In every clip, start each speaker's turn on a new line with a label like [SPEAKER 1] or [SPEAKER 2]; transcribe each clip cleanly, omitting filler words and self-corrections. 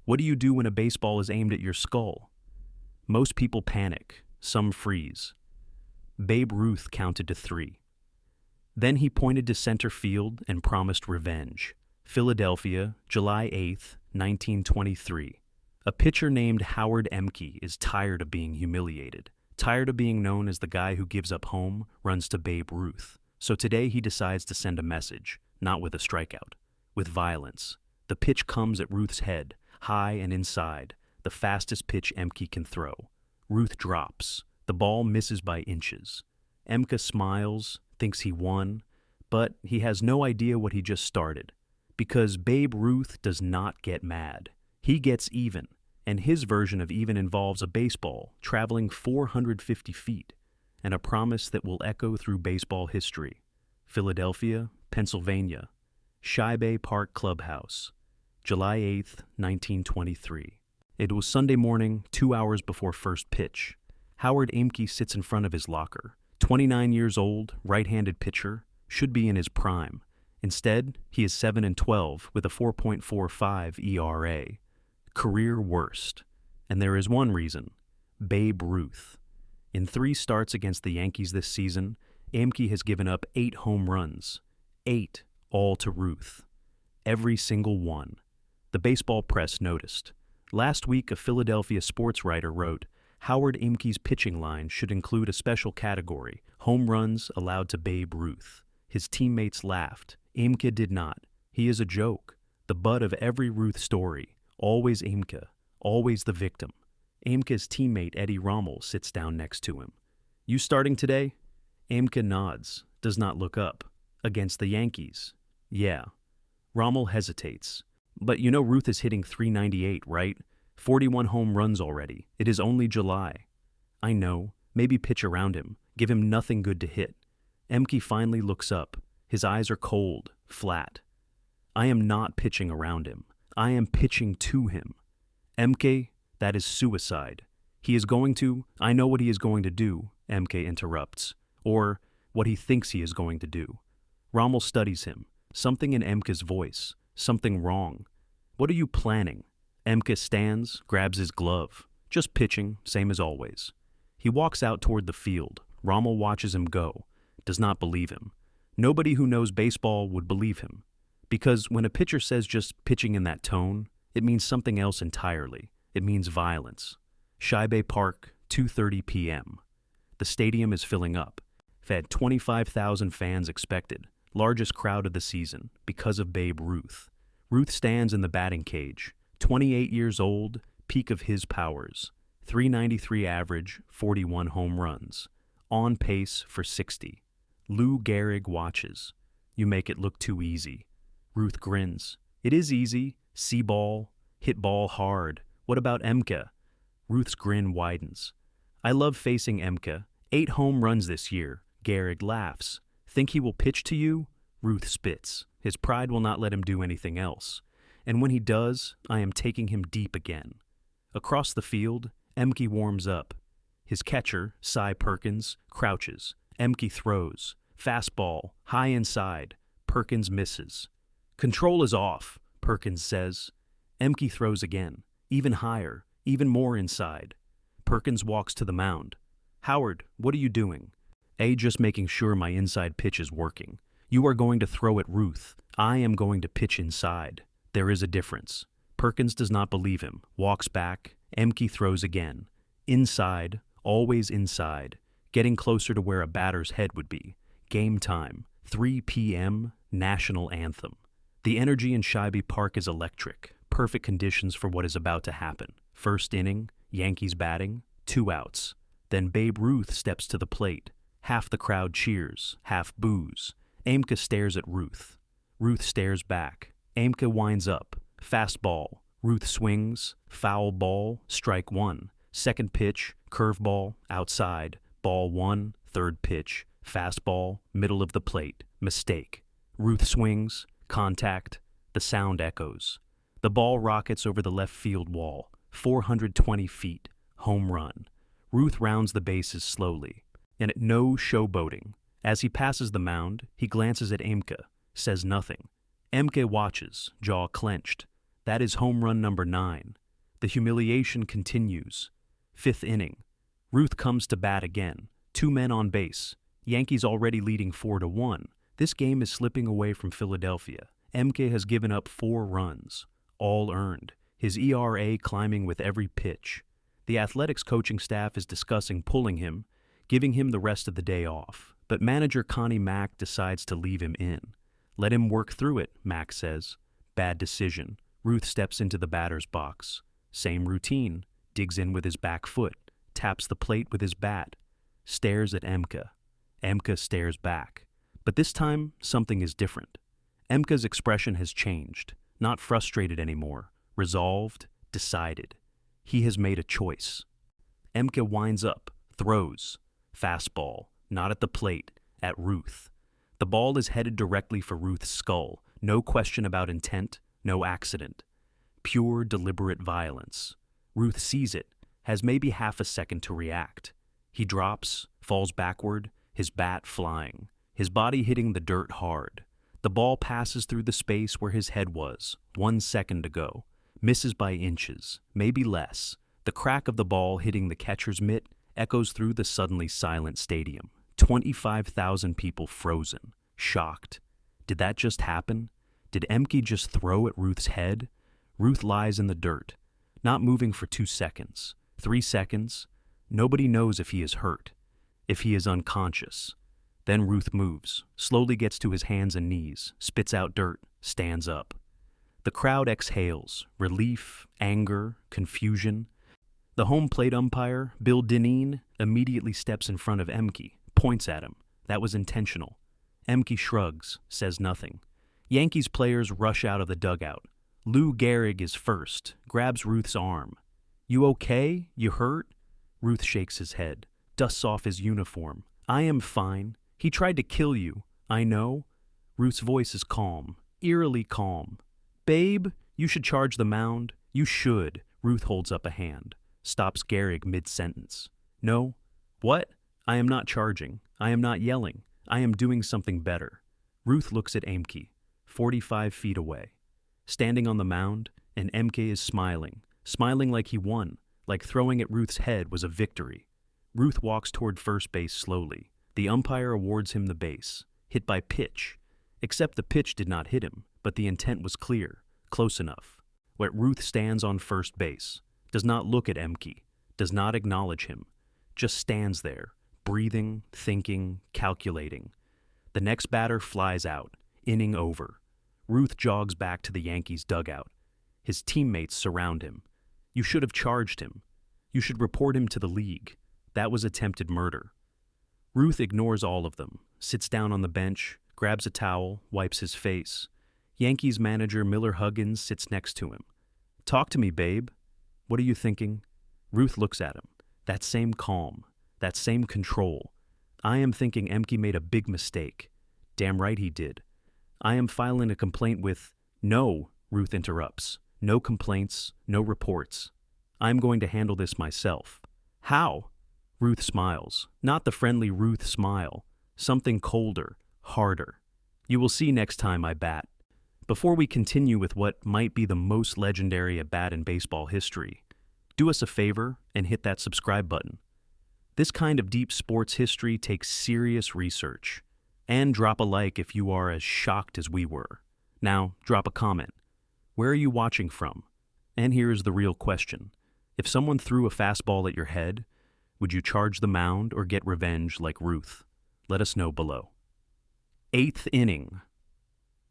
[SPEAKER 1] What do you do when a baseball is aimed at your skull? Most people panic, some freeze. Babe Ruth counted to 3. Then he pointed to center field and promised revenge. Philadelphia, July 8, 1923. A pitcher named Howard Ehmke is tired of being humiliated, tired of being known as the guy who gives up home, runs to Babe Ruth. So today he decides to send a message, not with a strikeout, with violence. The pitch comes at Ruth's head, high and inside, the fastest pitch Ehmke can throw. Ruth drops. The ball misses by inches. Ehmke smiles, thinks he won, but he has no idea what he just started. Because Babe Ruth does not get mad. He gets even, and his version of even involves a baseball traveling 450 feet, and a promise that will echo through baseball history. Philadelphia, Pennsylvania, Babe Park Clubhouse, July 8, 1923. It was Sunday morning, 2 hours before first pitch. Howard Ehmke sits in front of his locker. 29 years old, right-handed pitcher, should be in his prime. Instead, he is 7-12 with a 4.45 ERA. Career worst. And there is one reason: Babe Ruth. In 3 starts against the Yankees this season, Ehmke has given up 8 home runs. 8, all to Ruth. Every single one. The baseball press noticed. Last week, a Philadelphia sports writer wrote, Howard Ehmke's pitching line should include a special category, home runs allowed to Babe Ruth. His teammates laughed. Ehmke did not. He is a joke, the butt of every Ruth story. Always Ehmke, always the victim. Ehmke's teammate Eddie Rommel sits down next to him. You starting today? Ehmke nods, does not look up. Against the Yankees. Yeah. Rommel hesitates. But you know Ruth is hitting .398, right? 41 home runs already. It is only July. I know. Maybe pitch around him. Give him nothing good to hit. Ehmke finally looks up. His eyes are cold, flat. I am not pitching around him. I am pitching to him. Ehmke, that is suicide. He is going to, I know what he is going to do, Ehmke interrupts. Or what he thinks he is going to do. Rommel studies him. Something in Ehmke's voice. Something wrong. What are you planning? Ehmke stands, grabs his glove. Just pitching, same as always. He walks out toward the field. Rommel watches him go. Does not believe him. Nobody who knows baseball would believe him. Because when a pitcher says just pitching in that tone, it means something else entirely. It means violence. Babe Park, 2:30 p.m. The stadium is filling up. Fed 25,000 fans expected. Largest crowd of the season, because of Babe Ruth. Ruth stands in the batting cage. 28 years old, peak of his powers. .393 average, 41 home runs. On pace for 60. Lou Gehrig watches. You make it look too easy. Ruth grins. It is easy. See ball. Hit ball hard. What about Ehmke? Ruth's grin widens. I love facing Ehmke. 8 home runs this year. Gehrig laughs. Think he will pitch to you? Ruth spits. His pride will not let him do anything else. And when he does, I am taking him deep again. Across the field, Ehmke warms up. His catcher, Cy Perkins, crouches. Ehmke throws. Fastball, high inside. Perkins misses. Control is off, Perkins says. Ehmke throws again. Even higher, even more inside. Perkins walks to the mound. Howard, what are you doing? Just making sure my inside pitch is working. You are going to throw at Ruth. I am going to pitch inside. There is a difference. Perkins does not believe him. Walks back. Ehmke throws again. Inside, always inside. Getting closer to where a batter's head would be. Game time. 3 p.m. National anthem. The energy in Babe Park is electric. Perfect conditions for what is about to happen. First inning, Yankees batting, 2 outs. Then Babe Ruth steps to the plate. Half the crowd cheers, half boos. Ehmke stares at Ruth. Ruth stares back. Ehmke winds up. Fastball. Ruth swings. Foul ball. Strike 1. Second pitch. Curveball. Outside. Ball 1. Third pitch. Fastball. Middle of the plate. Mistake. Ruth swings. Contact. The sound echoes. The ball rockets over the left field wall. 420 feet. Home run. Ruth rounds the bases slowly. And at no showboating. As he passes the mound, he glances at Ehmke, says nothing. Ehmke watches, jaw clenched. That is home run number 9. The humiliation continues. Fifth inning. Ruth comes to bat again. 2 men on base. Yankees already leading 4-1. This game is slipping away from Philadelphia. Ehmke has given up 4 runs, all earned. His ERA climbing with every pitch. The Athletics coaching staff is discussing pulling him, giving him the rest of the day off. But manager Connie Mack decides to leave him in. Let him work through it, Mack says. Bad decision. Ruth steps into the batter's box. Same routine. Digs in with his back foot. Taps the plate with his bat. Stares at Ehmke. Ehmke stares back. But this time, something is different. Ehmke's expression has changed. Not frustrated anymore. Resolved. Decided. He has made a choice. Ehmke winds up. Throws. Fastball. Not at the plate. At Ruth. The ball is headed directly for Ruth's skull. No question about intent. No accident. Pure, deliberate violence. Ruth sees it. Has maybe half a second to react. He drops. Falls backward. His bat flying. His body hitting the dirt hard. The ball passes through the space where his head was. 1 second to go. Misses by inches. Maybe less. The crack of the ball hitting the catcher's mitt echoes through the suddenly silent stadium. 25,000 people frozen. Shocked. Did that just happen? Did Ehmke just throw at Ruth's head? Ruth lies in the dirt. Not moving for 2 seconds. 3 seconds. Nobody knows if he is hurt. If he is unconscious. Then Ruth moves, slowly gets to his hands and knees, spits out dirt, stands up. The crowd exhales, relief, anger, confusion. The home plate umpire, Bill Dineen, immediately steps in front of Ehmke, points at him. That was intentional. Ehmke shrugs, says nothing. Yankees players rush out of the dugout. Lou Gehrig is first, grabs Ruth's arm. "You okay? You hurt?" Ruth shakes his head, dusts off his uniform. "I am fine. He tried to kill you. I know." Ruth's voice is calm, eerily calm. "Babe, you should charge the mound. You should." Ruth holds up a hand, stops Gehrig mid-sentence. "No. What? I am not charging. I am not yelling. I am doing something better." Ruth looks at Ehmke, 45 feet away. Standing on the mound, and Ehmke is smiling like he won, like throwing at Ruth's head was a victory. Ruth walks toward first base slowly. The umpire awards him the base, hit by pitch, except the pitch did not hit him, but the intent was clear, close enough. Where Ruth stands on first base, does not look at Ehmke, does not acknowledge him, just stands there, breathing, thinking, calculating. The next batter flies out, inning over. Ruth jogs back to the Yankees' dugout. His teammates surround him. "You should have charged him. You should report him to the league. That was attempted murder." Ruth ignores all of them, sits down on the bench, grabs a towel, wipes his face. Yankees manager Miller Huggins sits next to him. "Talk to me, babe. What are you thinking?" Ruth looks at him. That same calm, that same control. "I am thinking Ehmke made a big mistake." "Damn right he did. I am filing a complaint with—" "No," Ruth interrupts. "No complaints, no reports. I'm going to handle this myself." "How?" Ruth smiles. Not the friendly Ruth smile. Something colder, harder. "You will see next time I bat." Before we continue with what might be the most legendary at bat in baseball history, do us a favor and hit that subscribe button. This kind of deep sports history takes serious research. And drop a like if you are as shocked as we were. Now, drop a comment. Where are you watching from? And here is the real question. If someone threw a fastball at your head, would you charge the mound or get revenge like Ruth? Let us know below. 8th inning.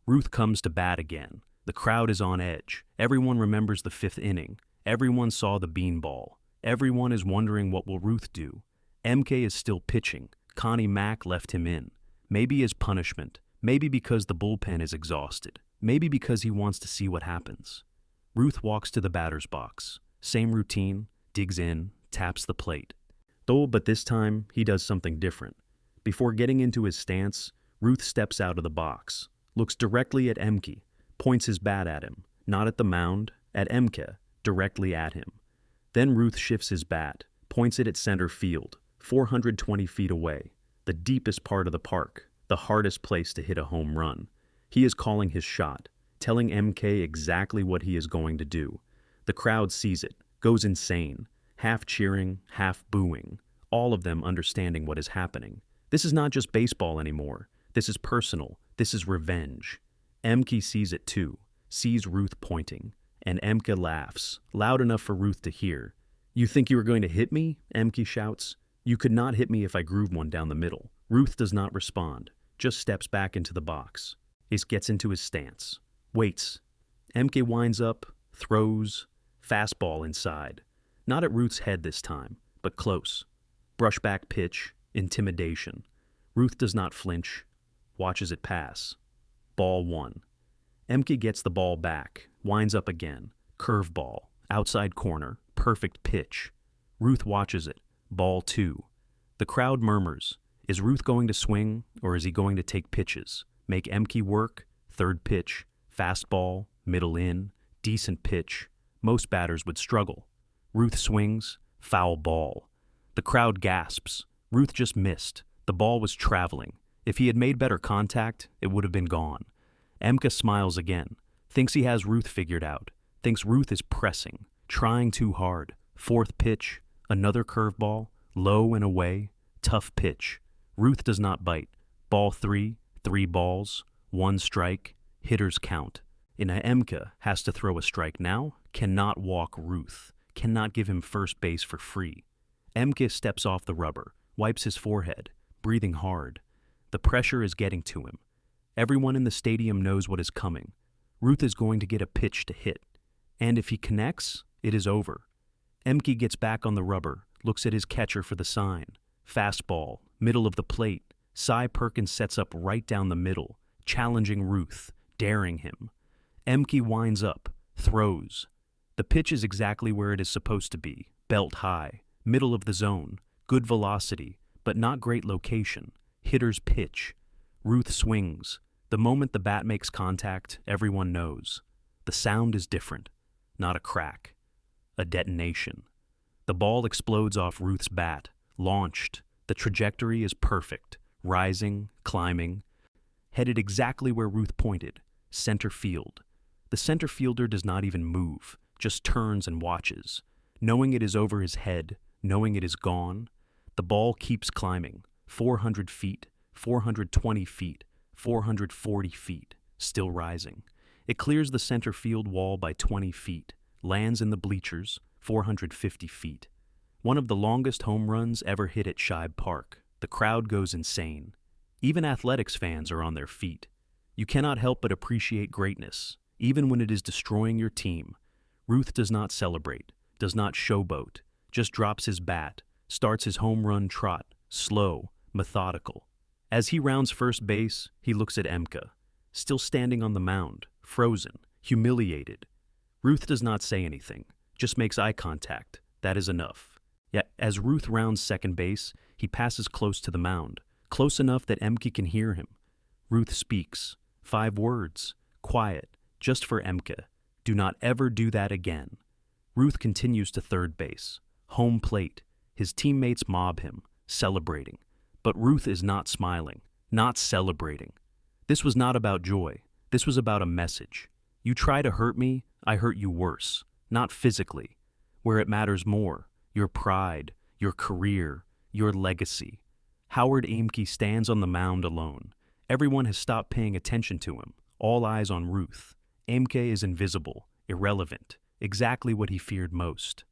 [SPEAKER 1] Ruth comes to bat again. The crowd is on edge. Everyone remembers the 5th inning. Everyone saw the beanball. Everyone is wondering what will Ruth do. Ehmke is still pitching. Connie Mack left him in. Maybe as punishment. Maybe because the bullpen is exhausted. Maybe because he wants to see what happens. Ruth walks to the batter's box. Same routine, digs in, taps the plate. But this time, he does something different. Before getting into his stance, Ruth steps out of the box, looks directly at Ehmke, points his bat at him, not at the mound, at Ehmke, directly at him. Then Ruth shifts his bat, points it at center field, 420 feet away, the deepest part of the park, the hardest place to hit a home run. He is calling his shot, telling Ehmke exactly what he is going to do. The crowd sees it, goes insane, half cheering, half booing, all of them understanding what is happening. This is not just baseball anymore. This is personal. This is revenge. Ehmke sees it too, sees Ruth pointing, and Ehmke laughs, loud enough for Ruth to hear. "You think you were going to hit me?" Ehmke shouts. "You could not hit me if I grooved one down the middle." Ruth does not respond, just steps back into the box. He gets into his stance, waits. Ehmke winds up, throws, fastball inside. Not at Ruth's head this time, but close. Brushback pitch, intimidation. Ruth does not flinch, watches it pass. Ball 1. Ehmke gets the ball back, winds up again. Curveball, outside corner, perfect pitch. Ruth watches it. Ball 2. The crowd murmurs. Is Ruth going to swing, or is he going to take pitches? Make Ehmke work? Third pitch, fastball, middle in, decent pitch. Most batters would struggle. Ruth swings, foul ball. The crowd gasps. Ruth just missed. The ball was traveling. If he had made better contact, it would have been gone. Ehmke smiles again, thinks he has Ruth figured out, thinks Ruth is pressing, trying too hard. Fourth pitch, another curveball, low and away, tough pitch. Ruth does not bite. Ball 3, 3 balls, 1 strike, hitters count. Ehmke has to throw a strike now, cannot walk Ruth, cannot give him first base for free. Ehmke steps off the rubber, wipes his forehead, breathing hard. The pressure is getting to him. Everyone in the stadium knows what is coming. Ruth is going to get a pitch to hit. And if he connects, it is over. Ehmke gets back on the rubber, looks at his catcher for the sign. Fastball, middle of the plate. Cy Perkins sets up right down the middle, challenging Ruth, daring him. Ehmke winds up, throws. The pitch is exactly where it is supposed to be, belt high, middle of the zone, good velocity, but not great location. Hitter's pitch. Ruth swings. The moment the bat makes contact, everyone knows. The sound is different. Not a crack. A detonation. The ball explodes off Ruth's bat. Launched. The trajectory is perfect. Rising, climbing. Headed exactly where Ruth pointed. Center field. The center fielder does not even move, just turns and watches. Knowing it is over his head, knowing it is gone, the ball keeps climbing. 400 feet, 420 feet, 440 feet, still rising. It clears the center field wall by 20 feet, lands in the bleachers, 450 feet. One of the longest home runs ever hit at Shibe Park. The crowd goes insane. Even athletics fans are on their feet. You cannot help but appreciate greatness, even when it is destroying your team. Ruth does not celebrate, does not showboat, just drops his bat, starts his home run trot, slow, methodical. As he rounds first base, he looks at Ehmke, still standing on the mound, frozen, humiliated. Ruth does not say anything, just makes eye contact. That is enough. Yet, as Ruth rounds second base, he passes close to the mound, close enough that Ehmke can hear him. Ruth speaks, 5 words, quiet, just for Ehmke. Do not ever do that again. Ruth continues to third base, home plate. His teammates mob him, celebrating. But Ruth is not smiling, not celebrating. This was not about joy. This was about a message. You try to hurt me, I hurt you worse. Not physically. Where it matters more, your pride, your career, your legacy. Howard Ehmke stands on the mound alone. Everyone has stopped paying attention to him. All eyes on Ruth. Ehmke is invisible, irrelevant, exactly what he feared most.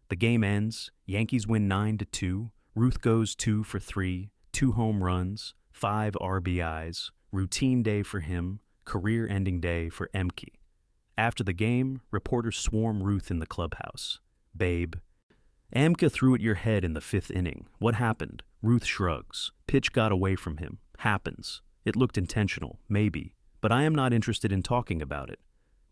[SPEAKER 1] The game ends. Yankees win 9-2. Ruth goes 2 for 3, 2 home runs, 5 RBIs. Routine day for him, career-ending day for Ehmke. After the game, reporters swarm Ruth in the clubhouse. Babe. Ehmke threw at your head in the 5th inning. What happened? Ruth shrugs. Pitch got away from him. Happens. It looked intentional, maybe. But I am not interested in talking about it.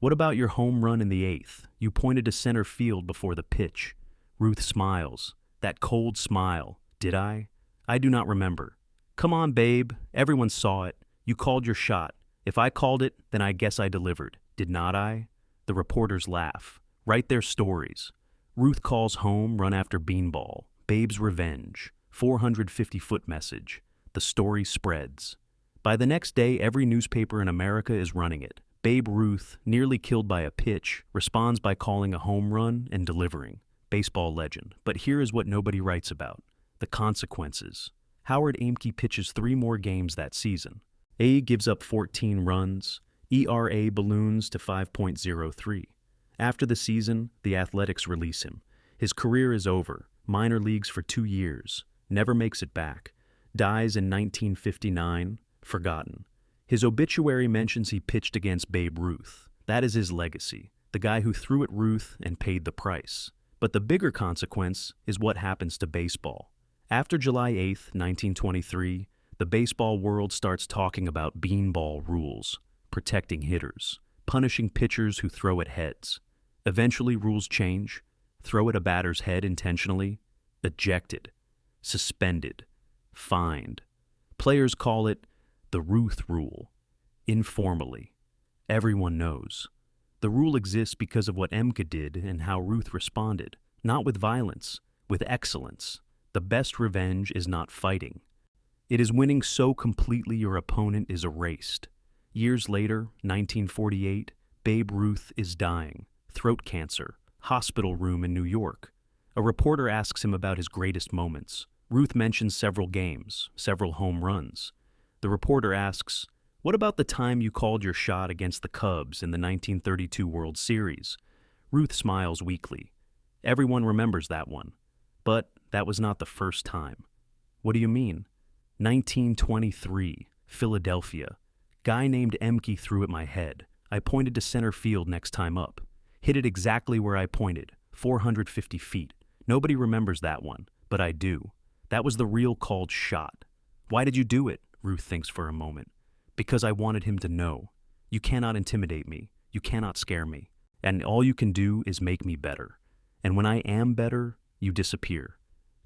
[SPEAKER 1] What about your home run in the 8th? You pointed to center field before the pitch. Ruth smiles. That cold smile. Did I? I do not remember. Come on, babe. Everyone saw it. You called your shot. If I called it, then I guess I delivered. Did not I? The reporters laugh. Write their stories. Ruth calls home, run after beanball. Babe's revenge. 450-foot message. The story spreads. By the next day, every newspaper in America is running it. Babe Ruth, nearly killed by a pitch, responds by calling a home run and delivering. Baseball legend. But here is what nobody writes about: the consequences. Howard Ehmke pitches 3 more games that season. A gives up 14 runs. ERA balloons to 5.03. After the season, the Athletics release him. His career is over. Minor leagues for 2 years. Never makes it back. Dies in 1959. Forgotten. His obituary mentions he pitched against Babe Ruth. That is his legacy. The guy who threw at Ruth and paid the price. But the bigger consequence is what happens to baseball. After July 8, 1923, the baseball world starts talking about beanball rules, protecting hitters, punishing pitchers who throw at heads. Eventually, rules change. Throw at a batter's head intentionally, ejected, suspended, fined. Players call it the Ruth Rule. Informally, everyone knows. The rule exists because of what Ehmke did and how Ruth responded, not with violence, with excellence. The best revenge is not fighting. It is winning so completely your opponent is erased. Years later, 1948, Babe Ruth is dying. Throat cancer. Hospital room in New York. A reporter asks him about his greatest moments. Ruth mentions several games, several home runs. The reporter asks, "What about the time you called your shot against the Cubs in the 1932 World Series?" Ruth smiles weakly. Everyone remembers that one. But that was not the first time. What do you mean? 1923, Philadelphia. Guy named Ehmke threw at my head. I pointed to center field next time up. Hit it exactly where I pointed, 450 feet. Nobody remembers that one, but I do. That was the real called shot. Why did you do it? Ruth thinks for a moment. Because I wanted him to know. You cannot intimidate me. You cannot scare me. And all you can do is make me better. And when I am better, you disappear.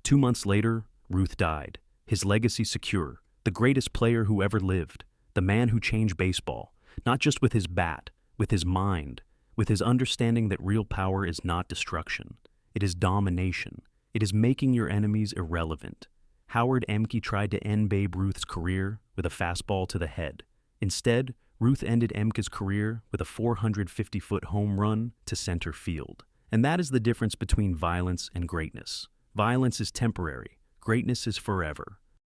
[SPEAKER 1] 2 months later, Ruth died. His legacy secure. The greatest player who ever lived. The man who changed baseball. Not just with his bat, with his mind. With his understanding that real power is not destruction. It is domination. It is making your enemies irrelevant. Howard Ehmke tried to end Babe Ruth's career with a fastball to the head. Instead, Ruth ended Ehmke's career with a 450-foot home run to center field. And that is the difference between violence and greatness. Violence is temporary. Greatness is forever.